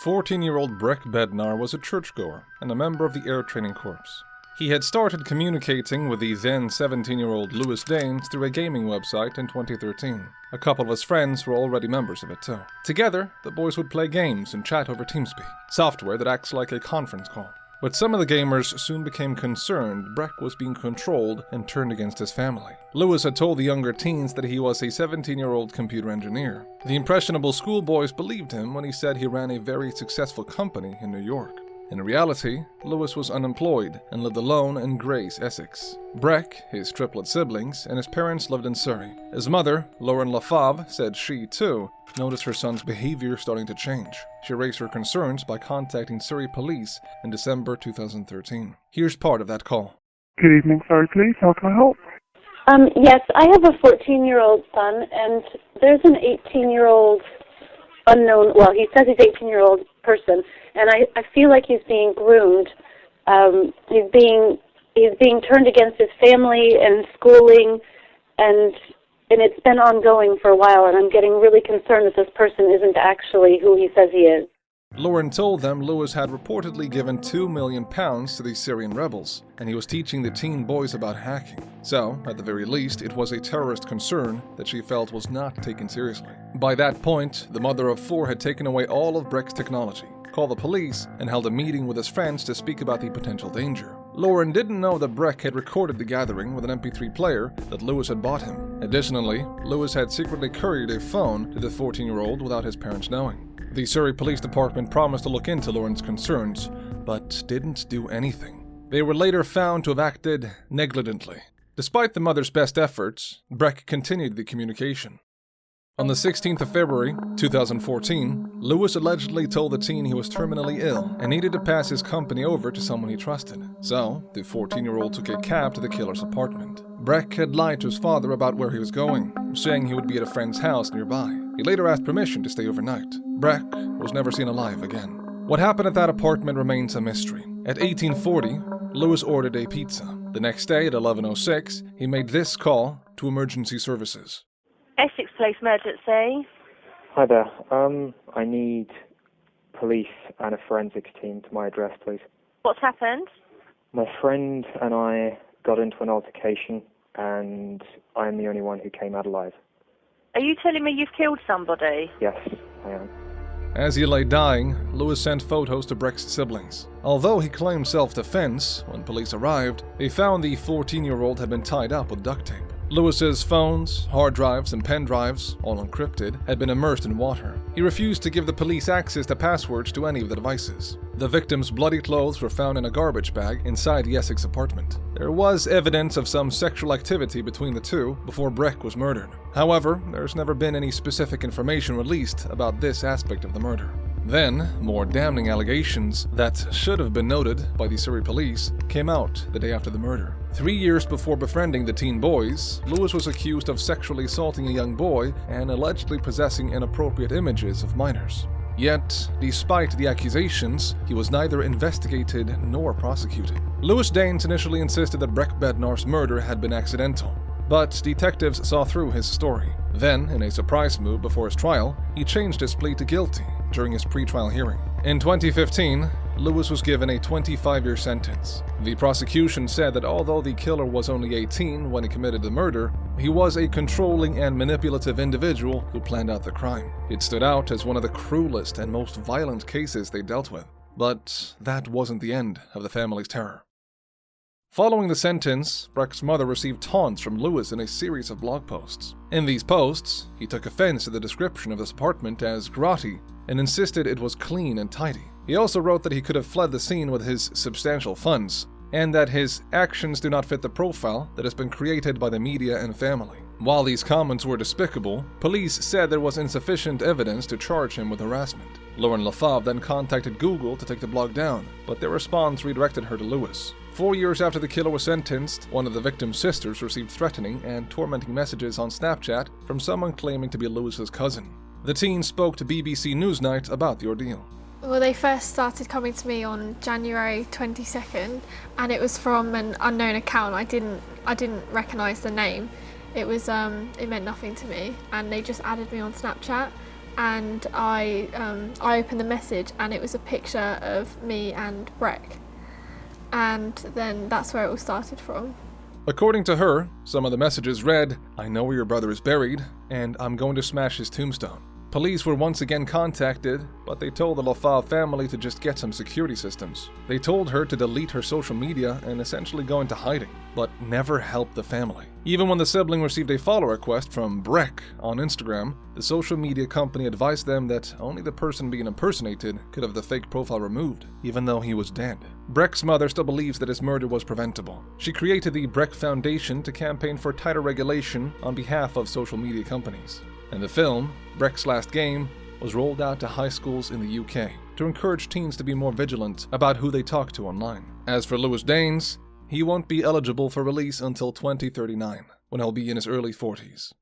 14-year-old Breck Bednar was a churchgoer and a member of the Air Training Corps. He had started communicating with the then 17-year-old Lewis Danes through a gaming website in 2013. A couple of his friends were already members of it too. Together, the boys would play games and chat over TeamSpeak, software that acts like a conference call. But some of the gamers soon became concerned Breck was being controlled and turned against his family. Lewis had told the younger teens that he was a 17-year-old computer engineer. The impressionable schoolboys believed him when he said he ran a very successful company in New York. In reality, Lewis was unemployed and lived alone in Grace, Essex. Breck, his triplet siblings, and his parents lived in Surrey. His mother, Lauren LaFave, said she, too, noticed her son's behavior starting to change. She raised her concerns by contacting Surrey police in December 2013. Here's part of that call. Good evening, Surrey Police. How can I help? Yes, I have a 14-year-old son, and there's an 18-year-old unknown, well, he says he's 18-year-old person, and I feel like he's being groomed. He's being turned against his family and schooling, and it's been ongoing for a while, and I'm getting really concerned that this person isn't actually who he says he is. Lauren told them Lewis had reportedly given £2 million to the Syrian rebels, and he was teaching the teen boys about hacking. So, at the very least, it was a terrorist concern that she felt was not taken seriously. By that point, the mother of four had taken away all of Breck's technology, called the police, and held a meeting with his friends to speak about the potential danger. Lauren didn't know that Breck had recorded the gathering with an MP3 player that Lewis had bought him. Additionally, Lewis had secretly couriered a phone to the 14-year-old without his parents knowing. The Surrey Police Department promised to look into Lauren's concerns, but didn't do anything. They were later found to have acted negligently. Despite the mother's best efforts, Breck continued the communication. On the 16th of February, 2014, Lewis allegedly told the teen he was terminally ill and needed to pass his company over to someone he trusted. So, the 14-year-old took a cab to the killer's apartment. Breck had lied to his father about where he was going, saying he would be at a friend's house nearby. He later asked permission to stay overnight. Breck was never seen alive again. What happened at that apartment remains a mystery. At 1840, Lewis ordered a pizza. The next day at 11:06, he made this call to emergency services. Essex Police Emergency. Hi there. I need police and a forensics team to my address, please. What's happened? My friend and I got into an altercation, and I'm the only one who came out alive. Are you telling me you've killed somebody? Yes, I am. As he lay dying, Lewis sent photos to Breck's siblings. Although he claimed self-defense, when police arrived, they found the 14-year-old had been tied up with duct tape. Lewis's phones, hard drives, and pen drives, all encrypted, had been immersed in water. He refused to give the police access to passwords to any of the devices. The victim's bloody clothes were found in a garbage bag inside the Essex apartment. There was evidence of some sexual activity between the two before Breck was murdered. However, there's never been any specific information released about this aspect of the murder. Then, more damning allegations that should have been noted by the Surrey police came out the day after the murder. 3 years before befriending the teen boys, Lewis was accused of sexually assaulting a young boy and allegedly possessing inappropriate images of minors. Yet, despite the accusations, he was neither investigated nor prosecuted. Lewis Danes initially insisted that Breck Bednar's murder had been accidental, but detectives saw through his story. Then, in a surprise move before his trial, he changed his plea to guilty during his pre-trial hearing. In 2015, Lewis was given a 25-year sentence. The prosecution said that although the killer was only 18 when he committed the murder, he was a controlling and manipulative individual who planned out the crime. It stood out as one of the cruelest and most violent cases they dealt with. But that wasn't the end of the family's terror. Following the sentence, Breck's mother received taunts from Lewis in a series of blog posts. In these posts, he took offense to the description of this apartment as grotty and insisted it was clean and tidy. He also wrote that he could have fled the scene with his substantial funds, and that his actions do not fit the profile that has been created by the media and family. While these comments were despicable, police said there was insufficient evidence to charge him with harassment. Lauren LaFave then contacted Google to take the blog down, but their response redirected her to Lewis. 4 years after the killer was sentenced, one of the victim's sisters received threatening and tormenting messages on Snapchat from someone claiming to be Lewis's cousin. The teen spoke to BBC Newsnight about the ordeal. Well, they first started coming to me on January 22nd, and it was from an unknown account. I didn't recognise the name. It meant nothing to me, and they just added me on Snapchat, and I opened the message, and it was a picture of me and Breck, and then that's where it all started from. According to her, some of the messages read, "I know where your brother is buried, and I'm going to smash his tombstone." Police were once again contacted, but they told the LaFave family to just get some security systems. They told her to delete her social media and essentially go into hiding, but never helped the family. Even when the sibling received a follow request from Breck on Instagram, the social media company advised them that only the person being impersonated could have the fake profile removed, even though he was dead. Breck's mother still believes that his murder was preventable. She created the Breck Foundation to campaign for tighter regulation on behalf of social media companies. And the film, Breck's Last Game, was rolled out to high schools in the UK to encourage teens to be more vigilant about who they talk to online. As for Lewis Danes, he won't be eligible for release until 2039, when he'll be in his early 40s.